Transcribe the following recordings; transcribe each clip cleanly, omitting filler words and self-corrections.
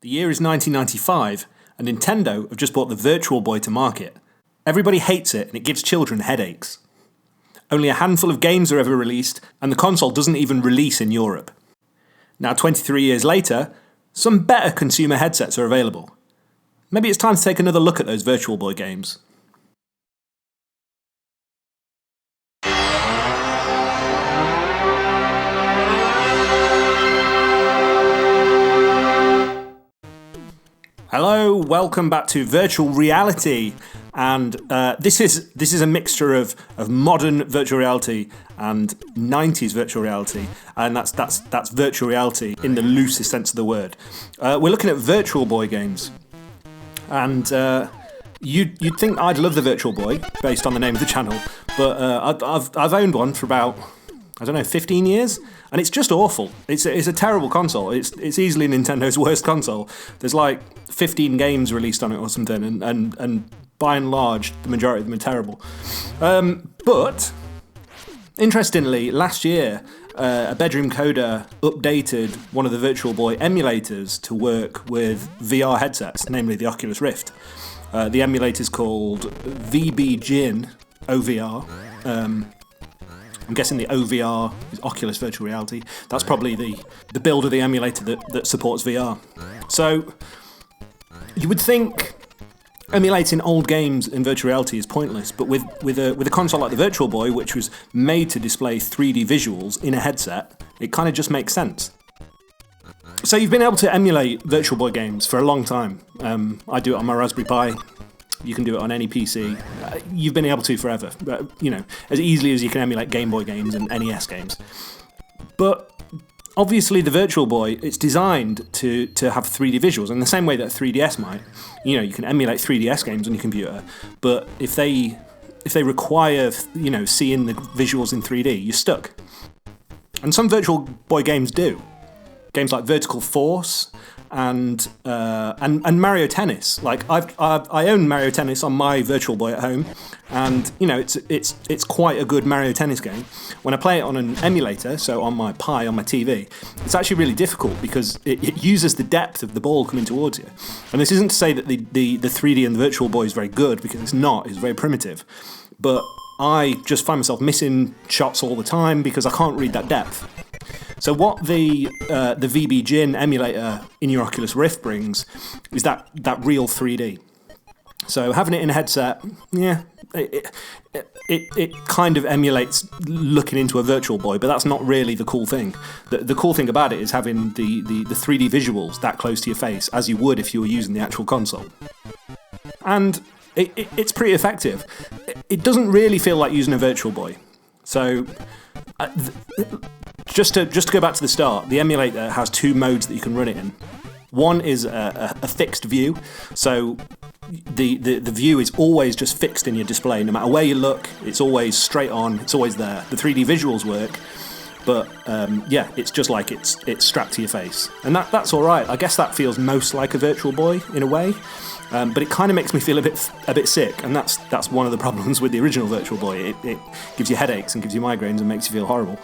The year is 1995, and Nintendo have just brought the Virtual Boy to market. Everybody hates it, and it gives children headaches. Only a handful of games are ever released, and the console doesn't even release in Europe. Now, 23 years later, some better consumer headsets are available. Maybe it's time to take another look at those Virtual Boy games. Hello, welcome back to Virtual Reality, and this is a mixture of modern virtual reality and 90s virtual reality, and that's virtual reality in the loosest sense of the word. We're looking at Virtual Boy games, and you'd think I'd love the Virtual Boy based on the name of the channel, but I've owned one for about 15 years, and it's just awful. It's a terrible console. It's easily Nintendo's worst console. There's like 15 games released on it or something, and by and large, the majority of them are terrible. But interestingly, last year, a bedroom coder updated one of the Virtual Boy emulators to work with VR headsets, namely the Oculus Rift. The emulator's called VBjin-OVR. I'm guessing the OVR is Oculus Virtual Reality. That's probably the build of the emulator that supports VR. So you would think emulating old games in virtual reality is pointless, but with a console like the Virtual Boy, which was made to display 3D visuals in a headset, it kind of just makes sense. So you've been able to emulate Virtual Boy games for a long time. I do it on my Raspberry Pi. You can do it on any PC. You've been able to forever, as easily as you can emulate Game Boy games and NES games. But obviously the Virtual Boy, it's designed to have 3D visuals in the same way that 3DS might. You can emulate 3DS games on your computer, but if they require, seeing the visuals in 3D, you're stuck. And some Virtual Boy games do. Games like Vertical Force and Mario Tennis. Like I own Mario Tennis on my Virtual Boy at home, and it's quite a good Mario Tennis game. When I play it on an emulator, so on my Pi on my TV, it's actually really difficult because it uses the depth of the ball coming towards you. And this isn't to say that the 3D in the Virtual Boy is very good, because it's not. It's very primitive. But I just find myself missing shots all the time because I can't read that depth. So what the VBjin emulator in your Oculus Rift brings is that real 3D. So having it in a headset, it kind of emulates looking into a Virtual Boy, but that's not really the cool thing. The cool thing about it is having the 3D visuals that close to your face, as you would if you were using the actual console. And it's pretty effective. It doesn't really feel like using a Virtual Boy. So just to go back to the start, the emulator has two modes that you can run it in. One is a fixed view, so the view is always just fixed in your display. No matter where you look, it's always straight on, it's always there. The 3D visuals work, but it's just like it's strapped to your face. And that's alright. I guess that feels most like a Virtual Boy in a way. But it kind of makes me feel a bit sick, and that's one of the problems with the original Virtual Boy. It gives you headaches and gives you migraines and makes you feel horrible.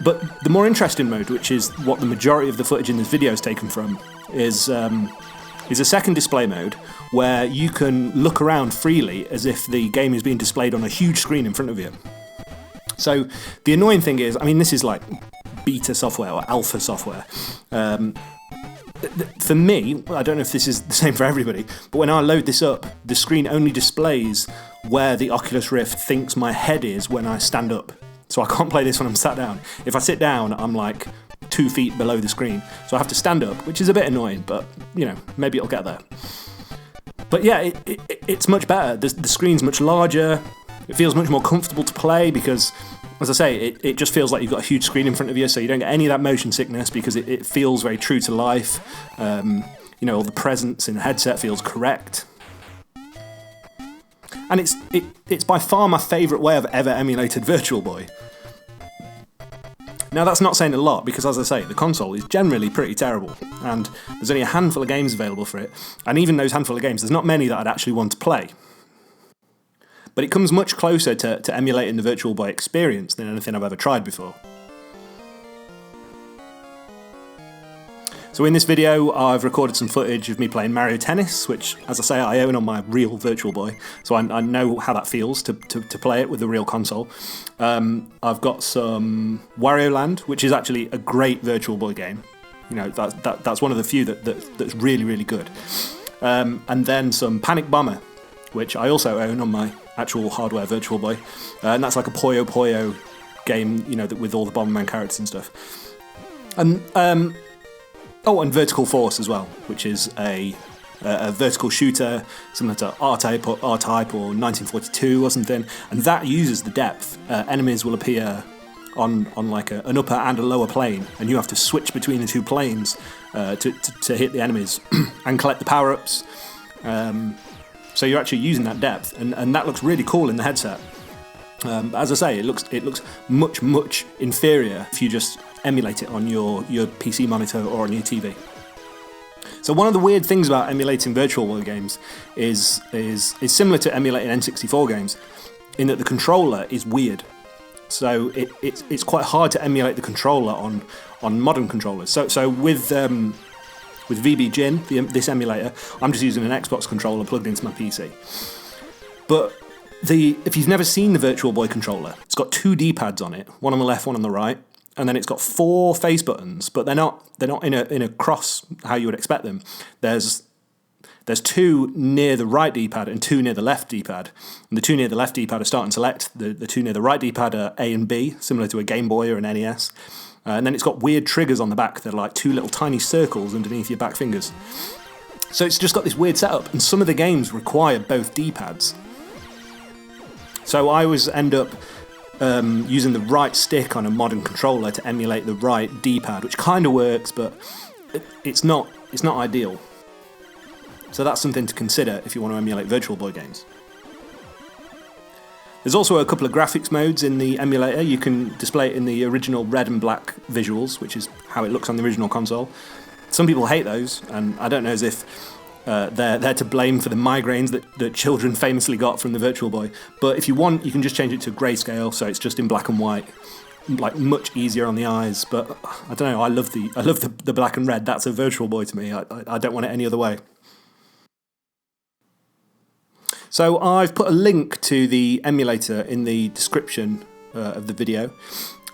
But the more interesting mode, which is what the majority of the footage in this video is taken from, is a second display mode where you can look around freely as if the game is being displayed on a huge screen in front of you. So the annoying thing is, this is like beta software or alpha software. For me, I don't know if this is the same for everybody, but when I load this up, the screen only displays where the Oculus Rift thinks my head is when I stand up. So I can't play this when I'm sat down. If I sit down, I'm like 2 feet below the screen. So I have to stand up, which is a bit annoying, but, maybe it'll get there. But yeah, it's much better. The screen's much larger. It feels much more comfortable to play because, as I say, it just feels like you've got a huge screen in front of you, so you don't get any of that motion sickness because it feels very true to life. All the presence in the headset feels correct. And it's by far my favourite way I've ever emulated Virtual Boy. Now, that's not saying a lot because, as I say, the console is generally pretty terrible, and there's only a handful of games available for it, and even those handful of games, there's not many that I'd actually want to play. But it comes much closer to emulating the Virtual Boy experience than anything I've ever tried before. So in this video, I've recorded some footage of me playing Mario Tennis, which, as I say, I own on my real Virtual Boy, so I know how that feels to play it with the real console. I've got some Wario Land, which is actually a great Virtual Boy game. You know, that's one of the few that's really, really good. And then some Panic Bomber, which I also own on my actual hardware Virtual Boy, and that's like a Puyo Puyo game, you know, with all the Bomberman characters and stuff. And and Vertical Force as well, which is a vertical shooter similar to R-Type or 1942 or something, and that uses the depth. Enemies will appear on like an upper and a lower plane, and you have to switch between the two planes to hit the enemies and collect the power-ups. So you're actually using that depth, and that looks really cool in the headset. As I say, it looks much inferior if you just emulate it on your PC monitor or on your TV. So one of the weird things about emulating Virtual Boy games is similar to emulating N64 games, in that the controller is weird. So it's quite hard to emulate the controller on modern controllers. So with VBjin, this emulator, I'm just using an Xbox controller plugged into my PC. But if you've never seen the Virtual Boy controller, it's got two D-pads on it, one on the left, one on the right, and then it's got 4 face buttons, but they're not in a cross how you would expect them. There's 2 near the right D-pad and 2 near the left D-pad. And the 2 near the left D-pad are start and select. The 2 near the right D-pad are A and B, similar to a Game Boy or an NES. And then it's got weird triggers on the back that are like 2 little tiny circles underneath your back fingers. So it's just got this weird setup, and some of the games require both D-pads. So I always end up using the right stick on a modern controller to emulate the right D-pad, which kind of works, but it's not ideal. So that's something to consider if you want to emulate Virtual Boy games. There's also a couple of graphics modes in the emulator. You can display it in the original red and black visuals, which is how it looks on the original console. Some people hate those, and I don't know as if they're to blame for the migraines that children famously got from the Virtual Boy. But if you want, you can just change it to grayscale, so it's just in black and white, like much easier on the eyes. But I don't know. I love the black and red. That's a Virtual Boy to me. I don't want it any other way. So I've put a link to the emulator in the description of the video.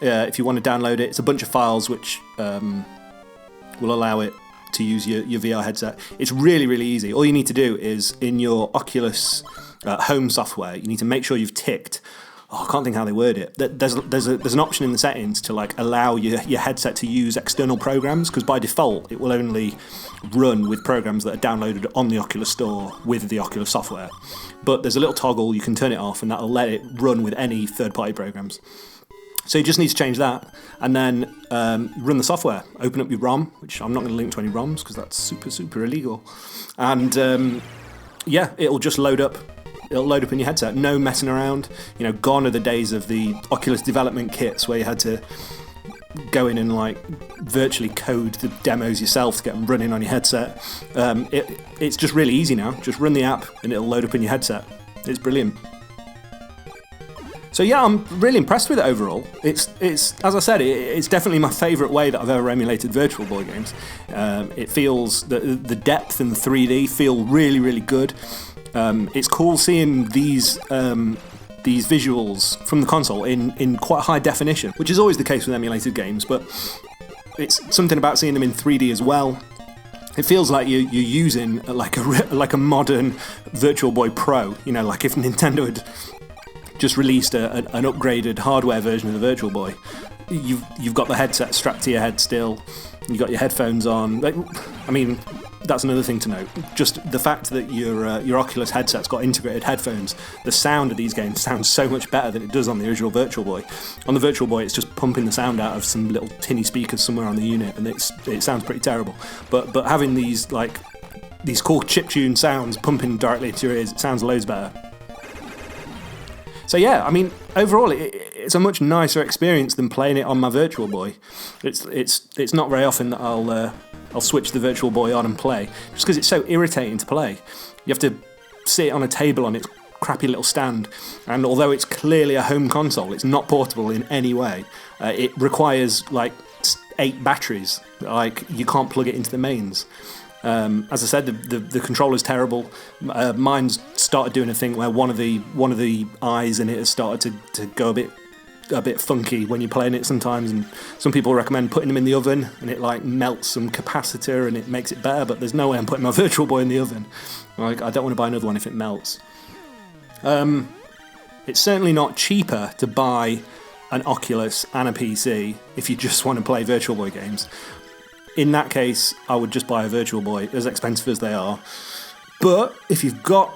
If you want to download it, it's a bunch of files which will allow it to use your VR headset. It's really, really easy. All you need to do is, in your Oculus home software, you need to make sure you've ticked, I can't think how they word it, there's an option in the settings to like allow your headset to use external programs, because by default it will only run with programs that are downloaded on the Oculus Store with the Oculus software. But there's a little toggle, you can turn it off, and that'll let it run with any third-party programs. So you just need to change that, and then run the software. Open up your ROM, which I'm not going to link to any ROMs because that's super, super illegal. And it'll just load up. It'll load up in your headset. No messing around. You know, gone are the days of the Oculus development kits where you had to go in and like virtually code the demos yourself to get them running on your headset. It's just really easy now. Just run the app and it'll load up in your headset. It's brilliant. So yeah, I'm really impressed with it overall. It's as I said, it's definitely my favourite way that I've ever emulated Virtual Boy games. It feels the depth and the 3D feel really, really good. It's cool seeing these visuals from the console in quite high definition, which is always the case with emulated games, but it's something about seeing them in 3D as well. It feels like you're using like a modern Virtual Boy Pro. You know, like if Nintendo had just released an upgraded hardware version of the Virtual Boy. You've got the headset strapped to your head still. You've got your headphones on. I mean, that's another thing to note. Just the fact that your Oculus headset's got integrated headphones, the sound of these games sounds so much better than it does on the original Virtual Boy. On the Virtual Boy, it's just pumping the sound out of some little tinny speakers somewhere on the unit, and it sounds pretty terrible. But having these cool chiptune sounds pumping directly into your ears, it sounds loads better. So yeah, I mean, overall, it's a much nicer experience than playing it on my Virtual Boy. It's not very often that I'll switch the Virtual Boy on and play, just because it's so irritating to play. You have to sit on a table on its crappy little stand, and although it's clearly a home console, it's not portable in any way. It requires like 8 batteries. Like, you can't plug it into the mains. As I said, the controller's terrible. Mine's started doing a thing where one of the eyes in it has started to go a bit funky when you're playing it sometimes, and some people recommend putting them in the oven, and it like melts some capacitor and it makes it better, but there's no way I'm putting my Virtual Boy in the oven. Like, I don't want to buy another one if it melts. It's certainly not cheaper to buy an Oculus and a PC if you just want to play Virtual Boy games. In that case, I would just buy a Virtual Boy, as expensive as they are. But if you've got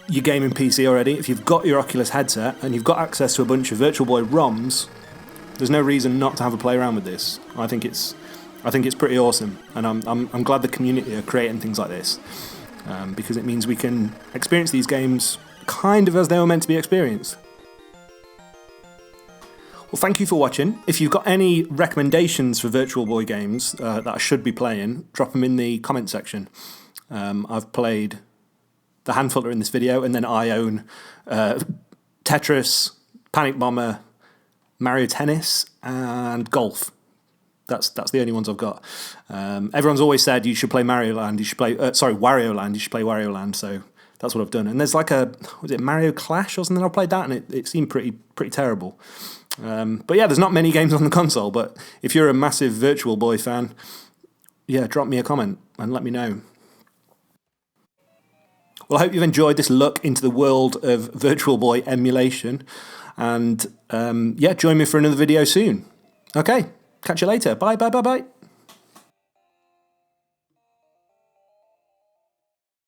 your gaming PC already, if you've got your Oculus headset and you've got access to a bunch of Virtual Boy ROMs, there's no reason not to have a play around with this. I think it's pretty awesome, and I'm glad the community are creating things like this, because it means we can experience these games kind of as they were meant to be experienced. Well, thank you for watching. If you've got any recommendations for Virtual Boy games that I should be playing, drop them in the comment section. I've played the handful that are in this video, and then I own Tetris, Panic Bomber, Mario Tennis, and Golf. That's the only ones I've got. Everyone's always said you should play Mario Land. You should play Wario Land. You should play Wario Land. So that's what I've done. And there's like was it Mario Clash or something? I played that, and it seemed pretty terrible. But yeah, there's not many games on the console. But if you're a massive Virtual Boy fan, yeah, drop me a comment and let me know. Well, I hope you've enjoyed this look into the world of Virtual Boy emulation. And yeah, join me for another video soon. Okay, catch you later. Bye, bye, bye, bye.